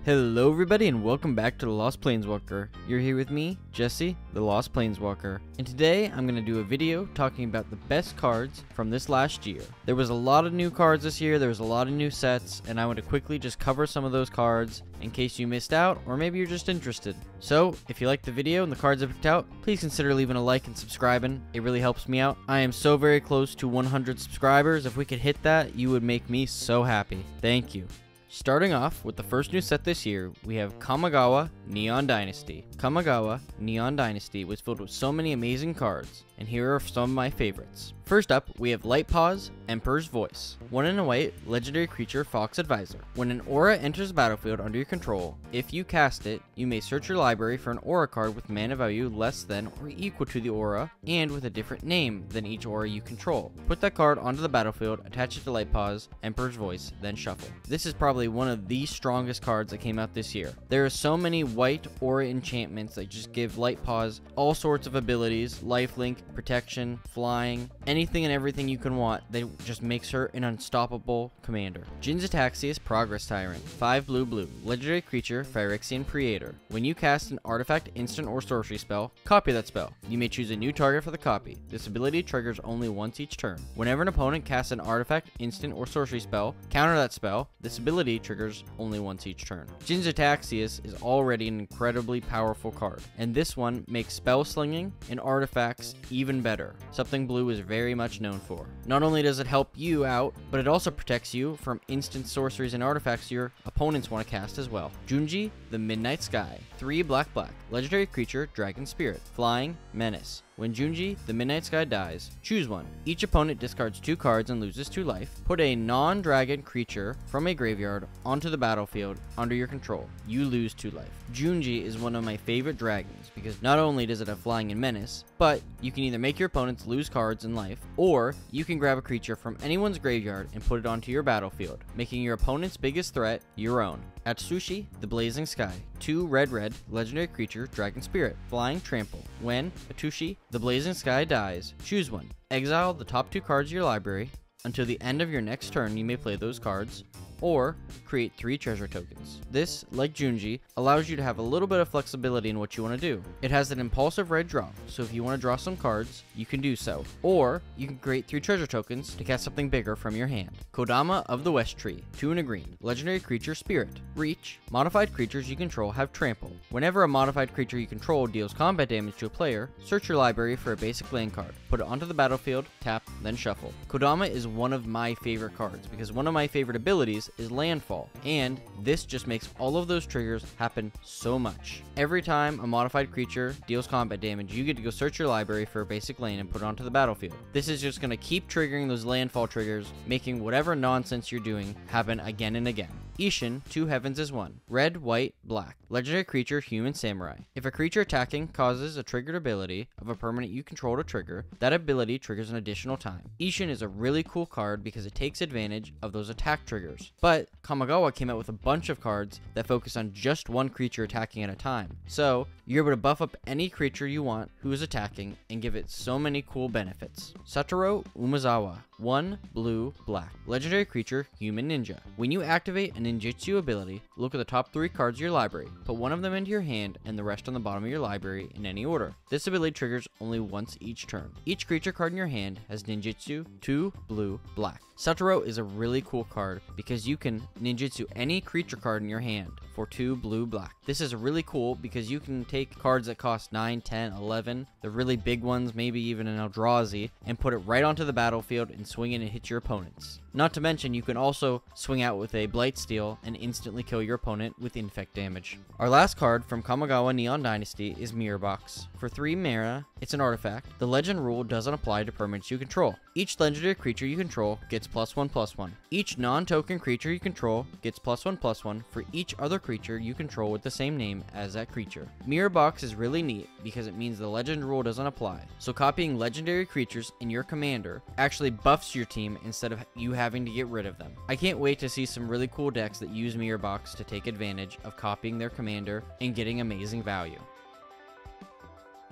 Hello everybody and welcome back to The Lost Planeswalker. You're here with me, Jesse, the Lost Planeswalker. And today I'm going to do a video talking about the best cards from this last year. There was a lot of new cards this year, there was a lot of new sets, and I want to quickly just cover some of those cards in case you missed out or maybe you're just interested. So, if you liked the video and the cards I picked out, please consider leaving a like and subscribing. It really helps me out. I am so very close to 100 subscribers. If we could hit that, you would make me so happy. Thank you. Starting off with the first new set this year, we have Kamigawa Neon Dynasty. Kamigawa Neon Dynasty was filled with so many amazing cards, and here are some of my favorites. First up, we have Light Paws, Emperor's Voice. 1 and a white, legendary creature, Fox Advisor. When an aura enters the battlefield under your control, if you cast it, you may search your library for an aura card with mana value less than or equal to the aura, and with a different name than each aura you control. Put that card onto the battlefield, attach it to Light Paws, Emperor's Voice, then shuffle. This is probably one of the strongest cards that came out this year. There are so many white aura enchantments that just give Light Paws all sorts of abilities, lifelink, protection, flying, anything and everything you can want that just makes her an unstoppable commander. Jin's Ataxius Progress Tyrant. 5 blue, legendary creature, Phyrexian Creator. When you cast an artifact, instant, or sorcery spell, copy that spell. You may choose a new target for the copy. This ability triggers only once each turn. Whenever an opponent casts an artifact, instant, or sorcery spell, counter that spell. This ability triggers only once each turn. Jin's Ataxius is already an incredibly powerful card, and this one makes spell slinging and artifacts even better, something blue is very much known for. Not only does it help you out, but it also protects you from instant sorceries and artifacts your opponents want to cast as well. Junji, the Midnight Sky. 3 black, legendary creature, Dragon Spirit. Flying, Menace. When Junji, the Midnight Sky dies, choose one. Each opponent discards 2 cards and loses 2 life. Put a non-dragon creature from a graveyard onto the battlefield under your control. You lose 2 life. Junji is one of my favorite dragons because not only does it have flying and menace, but you can either make your opponents lose cards in life, or you can grab a creature from anyone's graveyard and put it onto your battlefield, making your opponent's biggest threat your own. Atsushi, the Blazing Sky. 2 red, legendary creature, Dragon Spirit. Flying, Trample. When Atsushi, the Blazing Sky dies, choose one. Exile the top 2 cards of your library. Until the end of your next turn, you may play those cards, or create 3 treasure tokens. This, like Junji, allows you to have a little bit of flexibility in what you want to do. It has an impulsive red draw, so if you want to draw some cards, you can do so. Or, you can create 3 treasure tokens to cast something bigger from your hand. Kodama of the West Tree. 2 and a green. Legendary creature, Spirit. Reach. Modified creatures you control have Trample. Whenever a modified creature you control deals combat damage to a player, search your library for a basic land card. Put it onto the battlefield, tap, then shuffle. Kodama is one of my favorite cards because one of my favorite abilities is Landfall, and this just makes all of those triggers happen so much. Every time a modified creature deals combat damage, you get to go search your library for a basic land and put it onto the battlefield. This is just going to keep triggering those landfall triggers, making whatever nonsense you're doing happen again and again. Ishin, 2 heavens is 1. Red, white, black. Legendary creature, Human Samurai. If a creature attacking causes a triggered ability of a permanent you control to trigger, that ability triggers an additional time. Ishin is a really cool card because it takes advantage of those attack triggers. But Kamigawa came out with a bunch of cards that focus on just one creature attacking at a time. So, you're able to buff up any creature you want who is attacking and give it so many cool benefits. Satoru Umezawa. 1 blue, black. Legendary creature, Human Ninja. When you activate a ninjutsu ability, look at the top 3 cards of your library. Put one of them into your hand and the rest on the bottom of your library in any order. This ability triggers only once each turn. Each creature card in your hand has ninjutsu, 2 blue, black. Satoru is a really cool card because you can ninjutsu any creature card in your hand for 2 blue, black. This is really cool because you can take cards that cost 9, 10, 11, the really big ones, maybe even an Eldrazi, and put it right onto the battlefield and swing in and hit your opponents. Not to mention, you can also swing out with a Blightsteel and instantly kill your opponent with infect damage. Our last card from Kamigawa Neon Dynasty is Mirror Box. For 3 mana, it's an artifact. The legend rule doesn't apply to permanents you control. Each legendary creature you control gets +1/+1. Each non-token creature you control gets +1/+1 for each other creature you control with the same name as that creature. Mirror Box is really neat because it means the legend rule doesn't apply. So copying legendary creatures in your commander actually buffs your team instead of you having to get rid of them. I can't wait to see some really cool decks that use Mirror Box to take advantage of copying their commander and getting amazing value.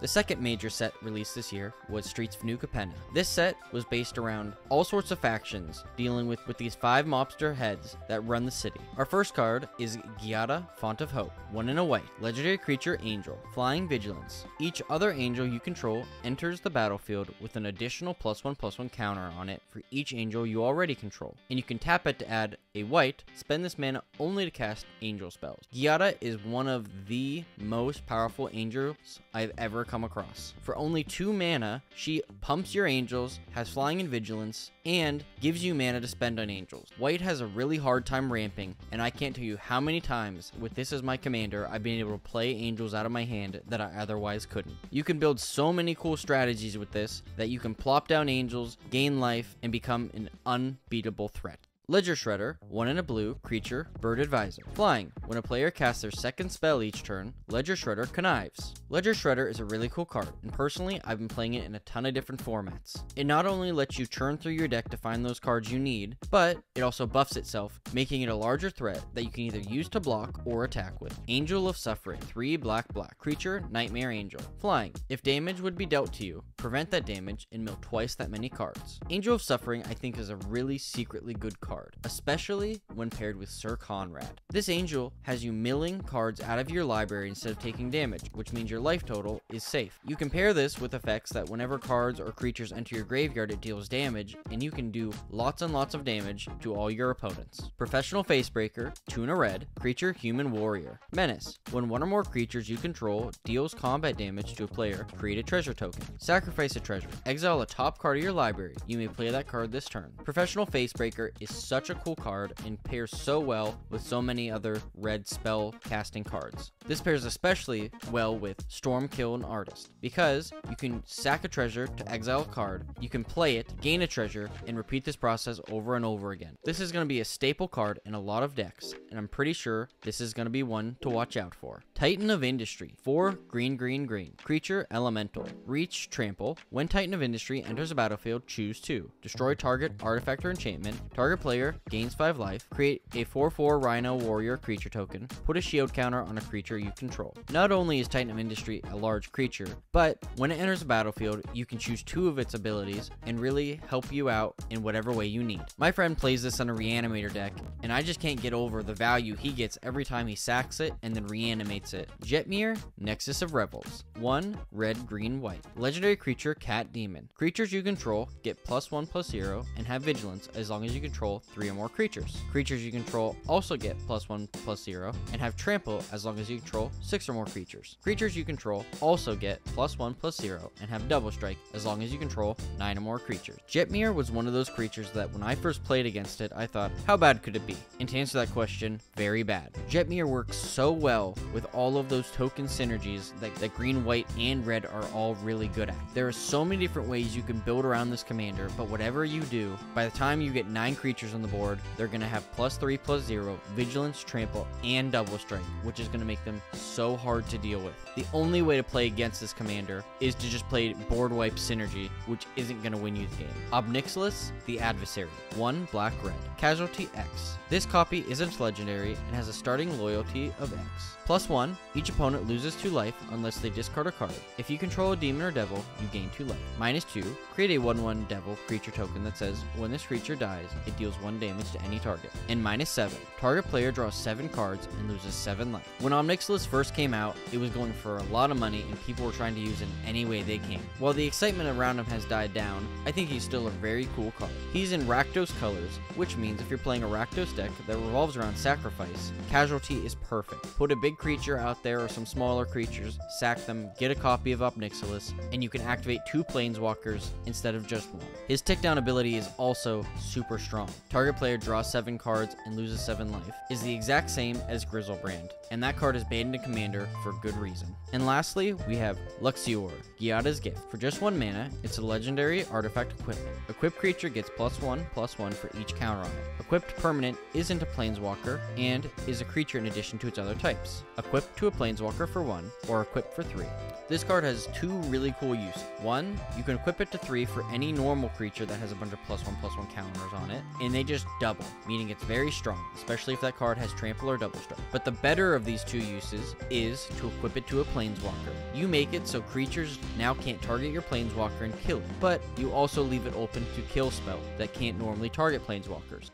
The second major set released this year was Streets of New Capenna. This set was based around all sorts of factions dealing with these 5 mobster heads that run the city. Our first card is Giada, Font of Hope. 1 in a white. Legendary creature Angel. Flying Vigilance. Each other angel you control enters the battlefield with an additional +1/+1 counter on it for each angel you already control. And you can tap it to add a white, spend this mana only to cast angel spells. Giada is one of the most powerful angels I've ever come across. For only 2 mana, she pumps your angels, has flying and vigilance, and gives you mana to spend on angels. White has a really hard time ramping, and I can't tell you how many times with this as my commander I've been able to play angels out of my hand that I otherwise couldn't. You can build so many cool strategies with this that you can plop down angels, gain life, and become an unbeatable threat. Ledger Shredder, 1 in a blue, creature, bird advisor. Flying. When a player casts their second spell each turn, Ledger Shredder connives. Ledger Shredder is a really cool card, and personally, I've been playing it in a ton of different formats. It not only lets you churn through your deck to find those cards you need, but it also buffs itself, making it a larger threat that you can either use to block or attack with. Angel of Suffering, 3 black, creature, Nightmare Angel. Flying. If damage would be dealt to you, prevent that damage and mill twice that many cards. Angel of Suffering, I think, is a really secretly good card, especially when paired with Sir Conrad. This angel has you milling cards out of your library instead of taking damage, which means your life total is safe. You can pair this with effects that whenever cards or creatures enter your graveyard, it deals damage, and you can do lots and lots of damage to all your opponents. Professional Facebreaker, 2 in a red, creature, human warrior. Menace. When 1 or more creatures you control deals combat damage to a player, create a treasure token. Sacrifice a treasure. Exile a top card of your library. You may play that card this turn. Professional Facebreaker is such a cool card and pairs so well with so many other red spell casting cards. This pairs especially well with Stormkill and Artist, because you can sack a treasure to exile a card, you can play it, gain a treasure, and repeat this process over and over again. This is going to be a staple card in a lot of decks, and I'm pretty sure this is going to be one to watch out for. Titan of Industry, 4 green, creature, elemental, reach, trample. When Titan of Industry enters a battlefield, choose 2. Destroy target artifact or enchantment. Target player gains 5 life. Create a 4/4 Rhino Warrior creature token. Put a shield counter on a creature you control. Not only is Titan of Industry a large creature, but when it enters a battlefield, you can choose 2 of its abilities and really help you out in whatever way you need. My friend plays this on a Reanimator deck, and I just can't get over the value he gets every time he sacks it and then reanimates it. Jetmir, Nexus of Revels. 1 red, green, white. Legendary creature, Cat Demon. Creatures you control get +1/+0 and have vigilance as long as you control 3 or more creatures. Creatures you control also get +1/+0 and have trample as long as you control 6 or more creatures. Creatures you control also get +1/+0 and have double strike as long as you control 9 or more creatures. Jetmir was one of those creatures that when I first played against it, I thought, how bad could it be? And to answer that question, very bad. Jetmir works so well with all of those token synergies that green, white, and red are all really good at. There are so many different ways you can build around this commander, but whatever you do, by the time you get 9 creatures on the board, they're going to have +3/+0, vigilance, trample, and double strike, which is going to make them so hard to deal with. The only way to play against this commander is to just play board wipe synergy, which isn't going to win you the game. Obnixilis, the Adversary, 1 black, red. Casualty X. This copy isn't legendary and has a starting loyalty of X. +1, each opponent loses 2 life unless they discard a card. If you control a demon or devil, you gain 2 life. -2, create a 1/1 devil creature token that says, when this creature dies, it deals 1 damage to any target. And -7, target player draws 7 cards and loses 7 life. When Omnixilis first came out, it was going for a lot of money and people were trying to use him any way they can. While the excitement around him has died down, I think he's still a very cool card. He's in Rakdos colors, which means if you're playing a Rakdos deck that revolves around sacrifice, Casualty is perfect. Put a big creature out there or some smaller creatures, sack them, get a copy of Omnixilis, and you can activate 2 planeswalkers instead of just 1. His tick down ability is also super strong. Target player draws 7 cards and loses 7 life, is the exact same as Grizzlebrand, and that card is banned in Commander for good reason. And lastly, we have Luxior, Giada's Gift. For just 1 mana, it's a legendary artifact equipment. Equipped creature gets +1/+1 for each counter on it. Equipped permanent isn't a planeswalker and is a creature in addition to its other types. Equipped to a planeswalker for 1 or equipped for 3. This card has 2 really cool uses. 1, you can equip it to 3 for any normal creature that has a bunch of +1/+1 counters on it, and they just double, meaning it's very strong, especially if that card has trample or double strike. But the better of these two uses is to equip it to a planeswalker. You make it so creatures now can't target your planeswalker and kill it, but you also leave it open to kill spell that can't normally target planeswalkers.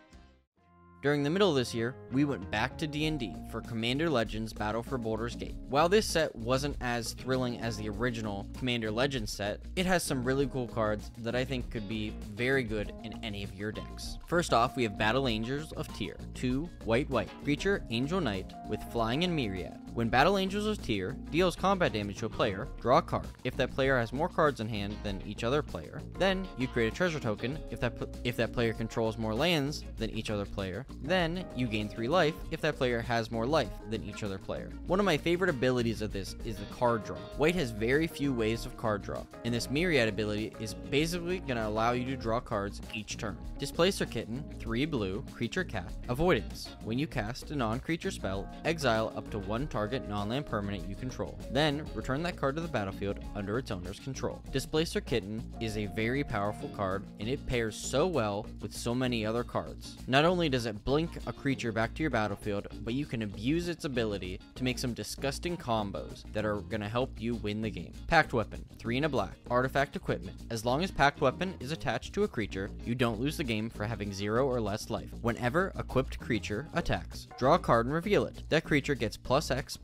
During the middle of this year, we went back to D&D for Commander Legends Battle for Baldur's Gate. While this set wasn't as thrilling as the original Commander Legends set, it has some really cool cards that I think could be very good in any of your decks. First off, we have Battle Angels of Tyr, 2 white creature Angel Knight with flying and myriad. When Battle Angels of Tyr deals combat damage to a player, draw a card. If that player has more cards in hand than each other player, then you create a treasure token. If that player controls more lands than each other player, then you gain 3 life if that player has more life than each other player. One of my favorite abilities of this is the card draw. White has very few ways of card draw, and this myriad ability is basically going to allow you to draw cards each turn. Displacer Kitten, 3 blue, creature cat, avoidance. When you cast a non-creature spell, exile up to 1 target non-land permanent you control. Then return that card to the battlefield under its owner's control. Displacer Kitten is a very powerful card, and it pairs so well with so many other cards. Not only does it blink a creature back to your battlefield, but you can abuse its ability to make some disgusting combos that are going to help you win the game. Pact Weapon, 3 and a black, artifact equipment. As long as Pact Weapon is attached to a creature, you don't lose the game for having 0 or less life. Whenever equipped creature attacks, draw a card and reveal it. That creature gets +X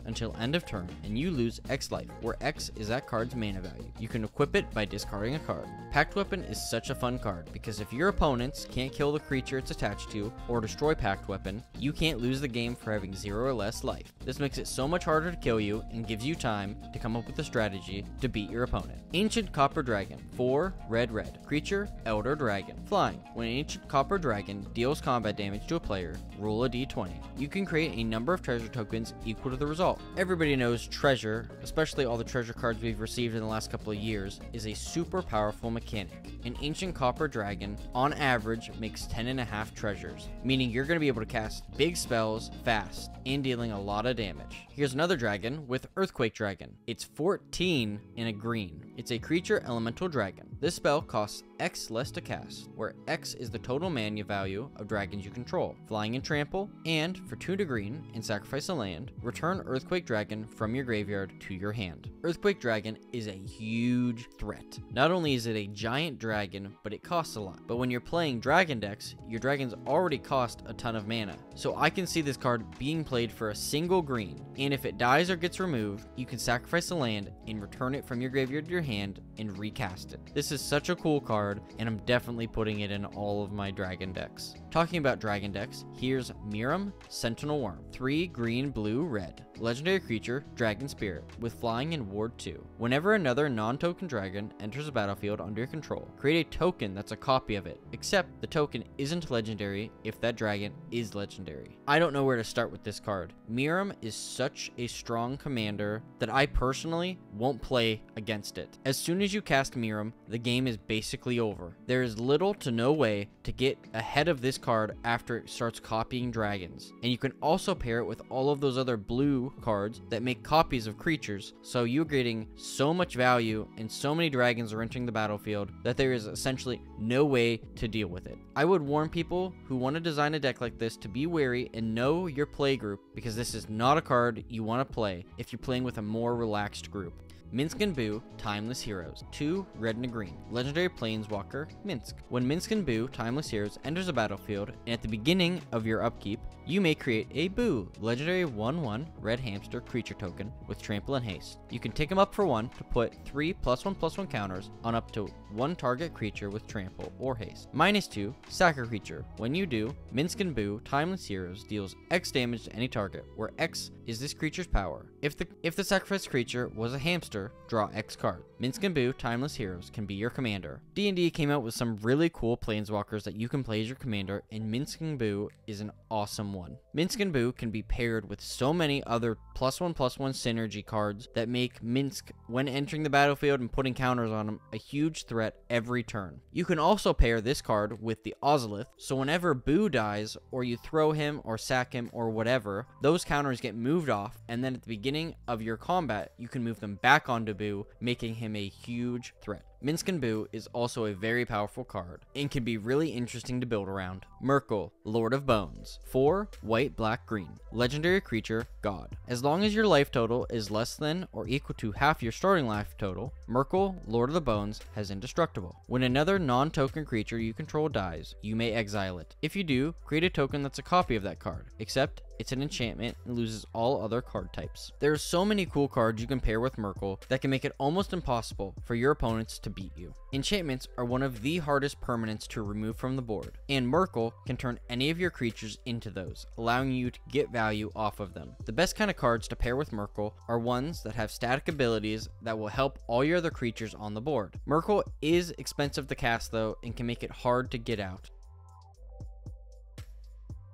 until end of turn, and you lose X life, where X is that card's mana value. You can equip it by discarding a card. Pact Weapon is such a fun card, because if your opponents can't kill the creature it's attached to, or destroy Pact Weapon, you can't lose the game for having 0 or less life. This makes it so much harder to kill you, and gives you time to come up with a strategy to beat your opponent. Ancient Copper Dragon, 4 red, creature Elder Dragon, flying. When an Ancient Copper Dragon deals combat damage to a player, roll a d20. You can create a number of treasure tokens equal to the result. Everybody knows treasure, especially all the treasure cards we've received in the last couple of years, is a super powerful mechanic. An Ancient Copper Dragon, on average, makes 10.5 treasures, meaning you're going to be able to cast big spells fast and dealing a lot of damage. Here's another dragon with Earthquake Dragon. It's 14 in a green. It's a creature elemental dragon. This spell costs X less to cast, where X is the total mana value of dragons you control. Flying and trample, and for 2 to green and sacrifice a land, return Earthquake Dragon from your graveyard to your hand. Earthquake Dragon is a huge threat. Not only is it a giant dragon, but it costs a lot. But when you're playing dragon decks, your dragons already cost a ton of mana. So I can see this card being played for a single green, and if it dies or gets removed, you can sacrifice a land and return it from your graveyard to your hand and recast it. This is such a cool card, and I'm definitely putting it in all of my dragon decks. Talking about dragon decks, here's Miram, Sentinel Worm, 3 green, blue, red. Legendary creature, Dragon Spirit, with flying and ward 2. Whenever another non-token dragon enters a battlefield under your control, create a token that's a copy of it, except the token isn't legendary if that dragon is legendary. I don't know where to start with this card. Miram is such a strong commander that I personally won't play against it. As soon as you cast Miram, the game is basically over. There is little to no way to get ahead of this card after it starts copying dragons. And you can also pair it with all of those other blue cards that make copies of creatures, so you're getting so much value and so many dragons are entering the battlefield that there is essentially no way to deal with it. I would warn people who want to design a deck like this to be wary and know your play group, because this is not a card you want to play if you're playing with a more relaxed group. Minsk and Boo, Timeless Heroes, 2 red and a green. Legendary Planeswalker, Minsk. When Minsk and Boo, Timeless Heroes, enters a battlefield, and at the beginning of your upkeep, you may create a Boo, legendary 1/1 red hamster creature token with trample and haste. You can take them up for 1 to put 3 +1/+1 counters on up to 1 target creature with trample or haste. -2, sack a creature. When you do, Minsk and Boo, Timeless Heroes deals X damage to any target, where X is this creature's power. If the sacrificed creature was a hamster, draw X card. Minsk and Boo, Timeless Heroes can be your commander. D&D came out with some really cool planeswalkers that you can play as your commander, and Minsk and Boo is an awesome one. Minsk and Boo can be paired with so many other +1/+1 synergy cards that make Minsk, when entering the battlefield and putting counters on him, a huge threat every turn. You can also pair this card with the Ozolith, so whenever Boo dies, or you throw him or sack him or whatever, those counters get moved off, and then at the beginning of your combat, you can move them back onto Boo, making him a huge threat. Minsc & Boo is also a very powerful card and can be really interesting to build around. Merkle, Lord of Bones. 4 white, black, green. Legendary creature, God. As long as your life total is less than or equal to half your starting life total, Merkle, Lord of the Bones, has indestructible. When another non-token creature you control dies, you may exile it. If you do, create a token that's a copy of that card, except it's an enchantment and loses all other card types. There are so many cool cards you can pair with Merkle that can make it almost impossible for your opponents to beat you. Enchantments are one of the hardest permanents to remove from the board, and Merkle can turn any of your creatures into those, allowing you to get value off of them. The best kind of cards to pair with Merkle are ones that have static abilities that will help all your other creatures on the board. Merkle is expensive to cast though and can make it hard to get out.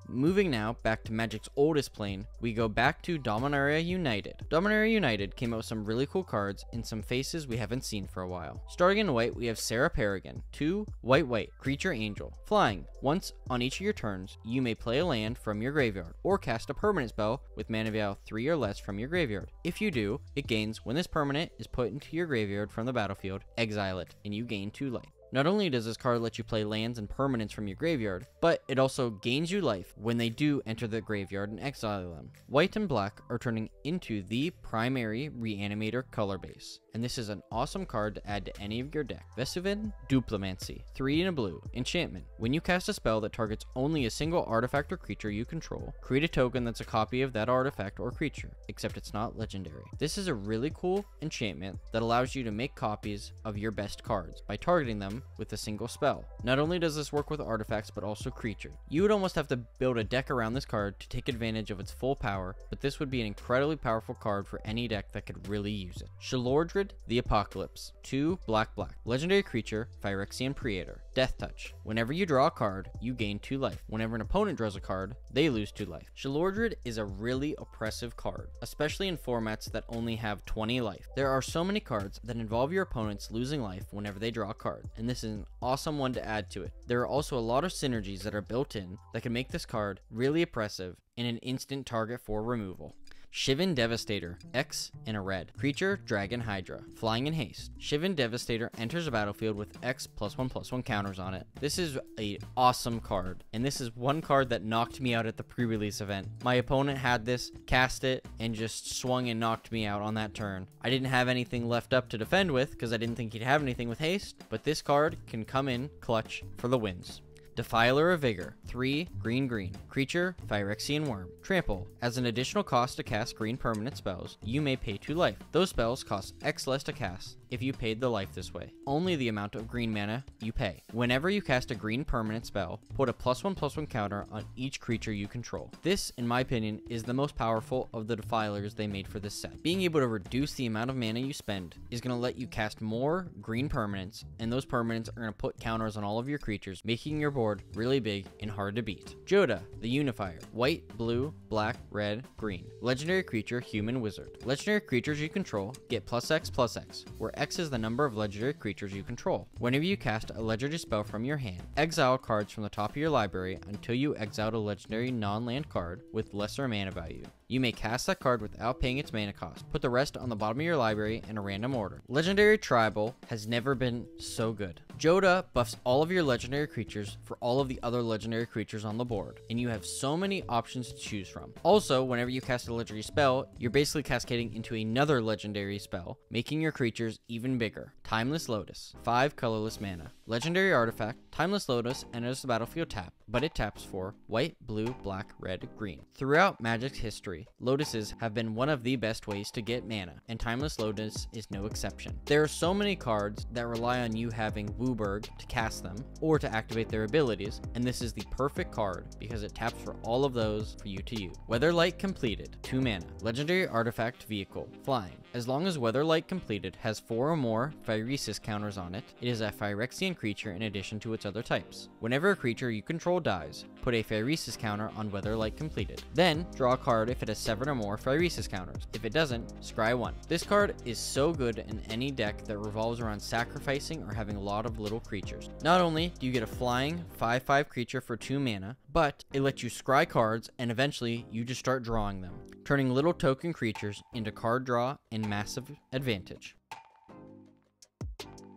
Moving now back to Magic's oldest plane, we go back to Dominaria United. Dominaria United came out with some really cool cards and some faces we haven't seen for a while. Starting in white, we have Sarah Paragon, 2 white, creature angel. Flying, once on each of your turns, you may play a land from your graveyard or cast a permanent spell with mana value 3 or less from your graveyard. If you do, it gains when this permanent is put into your graveyard from the battlefield, exile it, and you gain 2 life. Not only does this card let you play lands and permanents from your graveyard, but it also gains you life when they do enter the graveyard and exile them. White and black are turning into the primary reanimator color base, and this is an awesome card to add to any of your deck. Vesuvian Duplimancy, 3 in a blue, enchantment. When you cast a spell that targets only a single artifact or creature you control, create a token that's a copy of that artifact or creature, except it's not legendary. This is a really cool enchantment that allows you to make copies of your best cards by targeting them with a single spell. Not only does this work with artifacts, but also creatures. You would almost have to build a deck around this card to take advantage of its full power, but this would be an incredibly powerful card for any deck that could really use it. Shalordred the Apocalypse, 2 black. Legendary creature, Phyrexian Praetor. Death Touch. Whenever you draw a card, you gain 2 life. Whenever an opponent draws a card, they lose 2 life. Shalordred is a really oppressive card, especially in formats that only have 20 life. There are so many cards that involve your opponents losing life whenever they draw a card, and this is an awesome one to add to it. There are also a lot of synergies that are built in that can make this card really oppressive and an instant target for removal. Shivan Devastator, X in a red. Creature, Dragon Hydra. Flying in haste. Shivan Devastator enters the battlefield with X +1/+1 counters on it. This is an awesome card, and this is one card that knocked me out at the pre-release event. My opponent had this, cast it, and just swung and knocked me out on that turn. I didn't have anything left up to defend with because I didn't think he'd have anything with haste, but this card can come in clutch for the wins. Defiler of Vigor, 3 green. Creature, Phyrexian Worm. Trample. As an additional cost to cast green permanent spells, you may pay 2 life. Those spells cost X less to cast if you paid the life this way. Only the amount of green mana you pay. Whenever you cast a green permanent spell, put a +1/+1 counter on each creature you control. This, in my opinion, is the most powerful of the defilers they made for this set. Being able to reduce the amount of mana you spend is going to let you cast more green permanents, and those permanents are going to put counters on all of your creatures, making your board really big and hard to beat. Joda, the Unifier. White, blue, black, red, green. Legendary creature, Human Wizard. Legendary creatures you control get +X/+X, where X is the number of legendary creatures you control. Whenever you cast a legendary spell from your hand, exile cards from the top of your library until you exile a legendary non-land card with lesser mana value. You may cast that card without paying its mana cost. Put the rest on the bottom of your library in a random order. Legendary Tribal has never been so good. Joda buffs all of your legendary creatures for all of the other legendary creatures on the board, and you have so many options to choose from. Also, whenever you cast a legendary spell, you're basically cascading into another legendary spell, making your creatures even bigger. Timeless Lotus, 5 colorless mana. Legendary artifact, Timeless Lotus enters the battlefield tapped, but it taps for white, blue, black, red, green. Throughout Magic's history, Lotuses have been one of the best ways to get mana, and Timeless Lotus is no exception. There are so many cards that rely on you having Wooburg to cast them, or to activate their abilities, and this is the perfect card because it taps for all of those for you to use. Weatherlight Completed, 2 mana. Legendary Artifact Vehicle, Flying. As long as Weatherlight Completed has 4 or more Phyresis counters on it, it is a Phyrexian creature in addition to its other types. Whenever a creature you control dies, put a Phyresis counter on Weatherlight Completed. Then, draw a card if it has 7 or more Phyresis counters. If it doesn't, scry 1. This card is so good in any deck that revolves around sacrificing or having a lot of little creatures. Not only do you get a flying 5/5 creature for 2 mana, but it lets you scry cards and eventually you just start drawing them, turning little token creatures into card draw and massive advantage.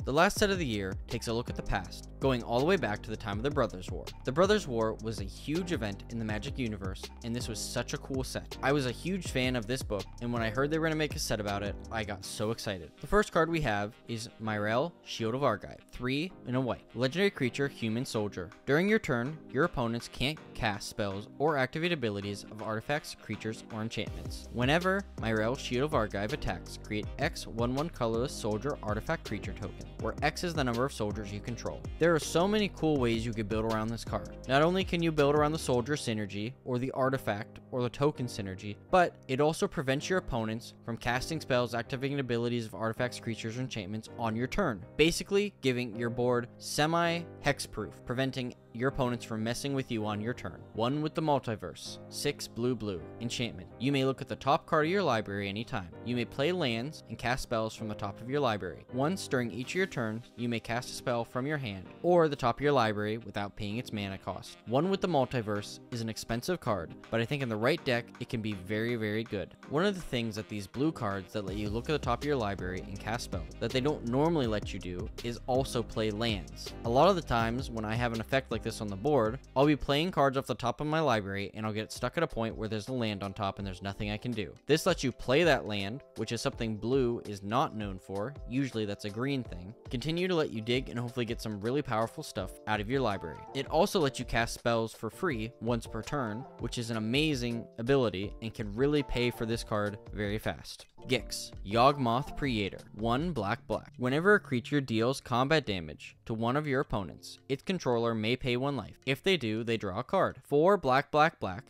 The last set of the year takes a look at the past, going all the way back to the time of the Brothers' War. The Brothers' War was a huge event in the Magic universe, and this was such a cool set. I was a huge fan of this book, and when I heard they were going to make a set about it, I got so excited. The first card we have is Myrel, Shield of Argive, 3 in a white. Legendary creature, human soldier. During your turn, your opponents can't cast spells or activate abilities of artifacts, creatures, or enchantments. Whenever Myrel, Shield of Argive attacks, create X 1/1 colorless soldier artifact creature token, where X is the number of soldiers you control. There are so many cool ways you could build around this card. Not only can you build around the soldier synergy, or the artifact, or the token synergy, but it also prevents your opponents from casting spells, activating abilities of artifacts, creatures, or enchantments on your turn, basically giving your board semi-hexproof, preventing your opponents from messing with you on your turn. 1 with the multiverse, 6 blue enchantment. You may look at the top card of your library anytime. You may play lands and cast spells from the top of your library. Once during each of your turns, you may cast a spell from your hand or the top of your library without paying its mana cost. 1 with the multiverse is an expensive card, but I think in the right deck it can be very, very good. One of the things that these blue cards that let you look at the top of your library and cast spells that they don't normally let you do is also play lands. A lot of the times when I have an effect like this on the board, I'll be playing cards off the top of my library and I'll get stuck at a point where there's a land on top and there's nothing I can do. This lets you play that land, which is something blue is not known for. Usually that's a green thing. Continue to let you dig and hopefully get some really powerful stuff out of your library. It also lets you cast spells for free once per turn, which is an amazing ability and can really pay for this card very fast. Gix, Yawgmoth Predator, 1 black. Whenever a creature deals combat damage to one of your opponents, its controller may pay 1 life. If they do, they draw a card. 4 black.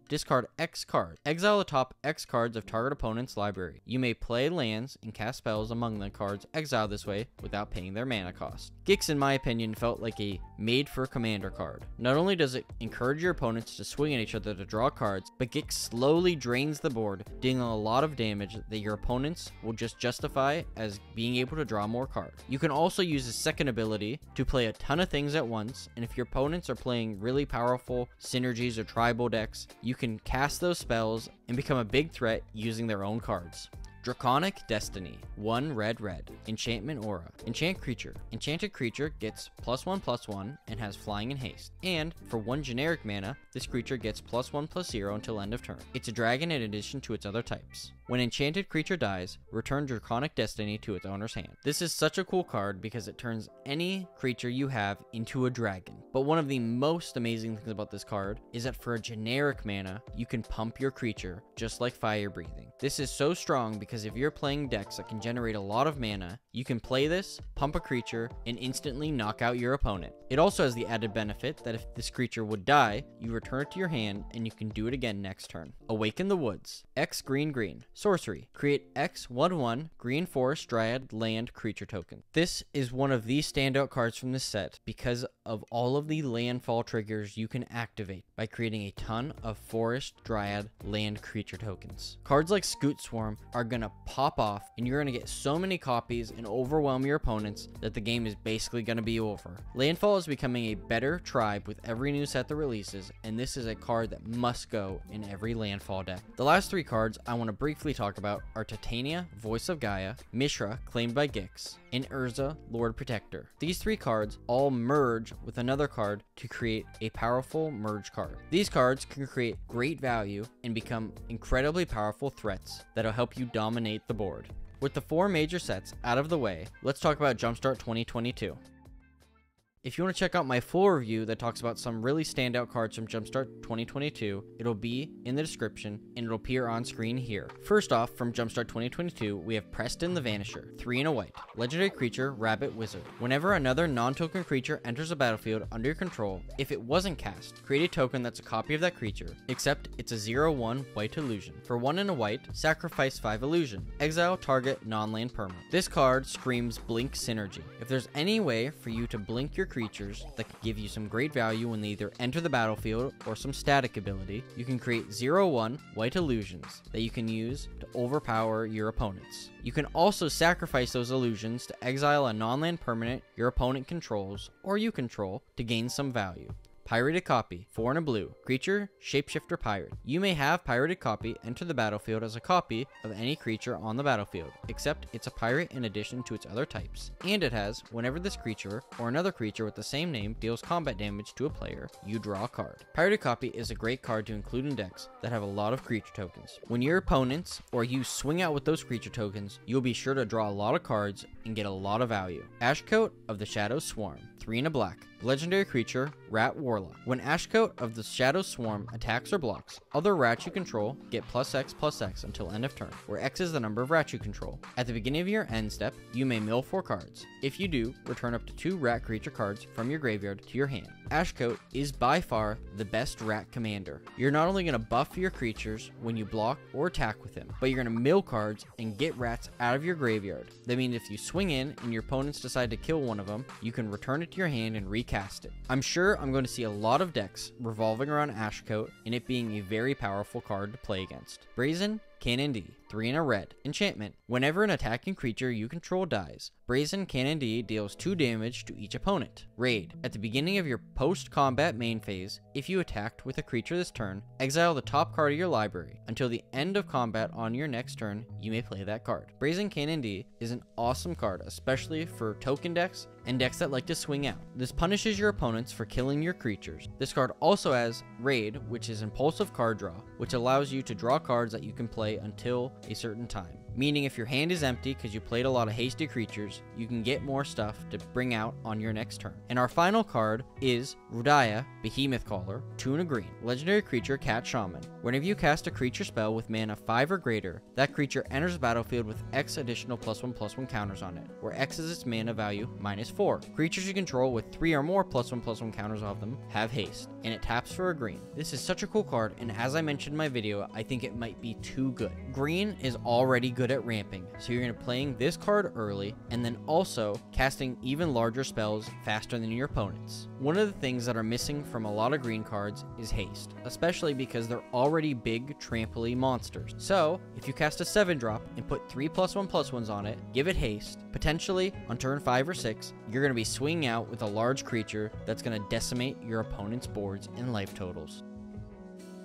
Discard X card. Exile the top X cards of target opponent's library. You may play lands and cast spells among the cards exiled this way without paying their mana cost. Gix, in my opinion, felt like a made-for-commander card. Not only does it encourage your opponents to swing at each other to draw cards, but Gix slowly drains the board, dealing a lot of damage that your opponents will just justify as being able to draw more cards. You can also use his second ability to play a ton of things at once, and if your opponents are playing really powerful synergies or tribal decks, you can cast those spells and become a big threat using their own cards. Draconic Destiny, 1 red. Enchantment Aura. Enchant creature. Enchanted creature gets +1/+1 and has flying and haste. And for 1 generic mana, this creature gets +1/+0 until end of turn. It's a dragon in addition to its other types. When enchanted creature dies, return Draconic Destiny to its owner's hand. This is such a cool card because it turns any creature you have into a dragon. But one of the most amazing things about this card is that for a generic mana, you can pump your creature just like fire breathing. This is so strong because if you're playing decks that can generate a lot of mana, you can play this, pump a creature, and instantly knock out your opponent. It also has the added benefit that if this creature would die, you return it to your hand and you can do it again next turn. Awaken the Woods, X green. Sorcery, create X 1/1 green forest dryad land creature token. This is one of the standout cards from this set because of all of the landfall triggers you can activate by creating a ton of forest dryad land creature tokens. Cards like Scoot Swarm are gonna pop off and you're gonna get so many copies and overwhelm your opponents that the game is basically gonna be over. Landfall is becoming a better tribe with every new set that releases, and this is a card that must go in every landfall deck. The last 3 cards I want to briefly talk about are Titania, Voice of Gaia, Mishra, claimed by Gix, and Urza, Lord Protector. These 3 cards all merge with another card to create a powerful merge card. These cards can create great value and become incredibly powerful threats that'll help you dominate the board. With the 4 major sets out of the way, let's talk about Jumpstart 2022. If you want to check out my full review that talks about some really standout cards from Jumpstart 2022, it'll be in the description and it'll appear on screen here. First off, from Jumpstart 2022, we have Preston the Vanisher, 3 in a white. Legendary creature, Rabbit Wizard. Whenever another non-token creature enters a battlefield under your control, if it wasn't cast, create a token that's a copy of that creature, except it's a 0/1 white illusion. For 1 in a white, sacrifice 5 illusion. Exile target non-land permanent. This card screams blink synergy. If there's any way for you to blink your creatures that can give you some great value when they either enter the battlefield or some static ability, you can create 0/1 white illusions that you can use to overpower your opponents. You can also sacrifice those illusions to exile a non-land permanent your opponent controls or you control to gain some value. Pirated Copy, 4 and a blue. Creature, Shapeshifter Pirate. You may have Pirated Copy enter the battlefield as a copy of any creature on the battlefield, except it's a pirate in addition to its other types. And it has, whenever this creature or another creature with the same name deals combat damage to a player, you draw a card. Pirated Copy is a great card to include in decks that have a lot of creature tokens. When your opponents or you swing out with those creature tokens, you'll be sure to draw a lot of cards and get a lot of value. Ashcoat of the Shadow Swarm, 3 and a black. Legendary creature, Rat Warlock. When Ashcoat of the Shadow Swarm attacks or blocks, other rats you control get +X/+X until end of turn, where X is the number of rats you control. At the beginning of your end step, you may mill 4 cards. If you do, return up to 2 rat creature cards from your graveyard to your hand. Ashcoat is by far the best rat commander. You're not only going to buff your creatures when you block or attack with him, but you're going to mill cards and get rats out of your graveyard. That means if you swing in and your opponents decide to kill one of them, you can return it to your hand and recast it. I'm sure I'm going to see a lot of decks revolving around Ashcoat and it being a very powerful card to play against. Brazen Cannon D, 3 and a red. Enchantment. Whenever an attacking creature you control dies, Brazen Cannon D deals 2 damage to each opponent. Raid. At the beginning of your post-combat main phase, if you attacked with a creature this turn, exile the top card of your library. Until the end of combat on your next turn, you may play that card. Brazen Cannon D is an awesome card, especially for token decks and decks that like to swing out. This punishes your opponents for killing your creatures. This card also has Raid, which is impulsive card draw, which allows you to draw cards that you can play until a certain time. Meaning if your hand is empty because you played a lot of hasty creatures, you can get more stuff to bring out on your next turn. And our final card is Rudaya, Behemoth Caller, 2 and a green. Legendary creature, Cat Shaman. Whenever you cast a creature spell with mana 5 or greater, that creature enters the battlefield with X additional +1/+1 counters on it, where X is its mana value -4. Creatures you control with 3 or more +1/+1 counters of them have haste, and it taps for a green. This is such a cool card, and as I mentioned in my video, I think it might be too good. Green is already good at ramping, so you're going to be playing this card early, and then also casting even larger spells faster than your opponents. One of the things that are missing from a lot of green cards is haste, especially because they're already big trampoline monsters. So if you cast a 7-drop and put 3 +1/+1s on it, give it haste, potentially on turn 5 or 6, you're going to be swinging out with a large creature that's going to decimate your opponent's boards and life totals.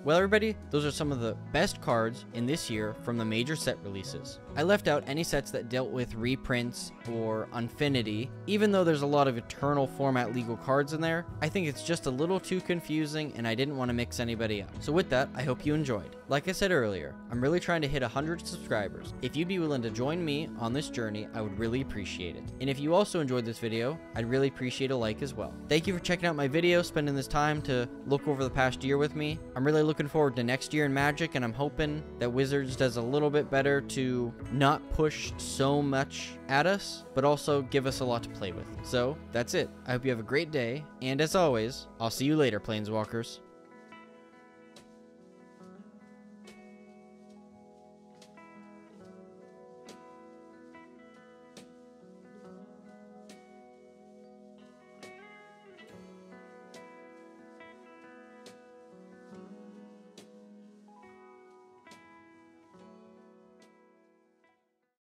Well everybody, those are some of the best cards in this year from the major set releases. I left out any sets that dealt with reprints or Unfinity. Even though there's a lot of Eternal format legal cards in there, I think it's just a little too confusing and I didn't want to mix anybody up. So with that, I hope you enjoyed. Like I said earlier, I'm really trying to hit 100 subscribers. If you'd be willing to join me on this journey, I would really appreciate it. And if you also enjoyed this video, I'd really appreciate a like as well. Thank you for checking out my video, spending this time to look over the past year with me. I'm really looking forward to next year in Magic, and I'm hoping that Wizards does a little bit better to not push so much at us, but also give us a lot to play with. So that's it. I hope you have a great day, and as always, I'll see you later, Planeswalkers.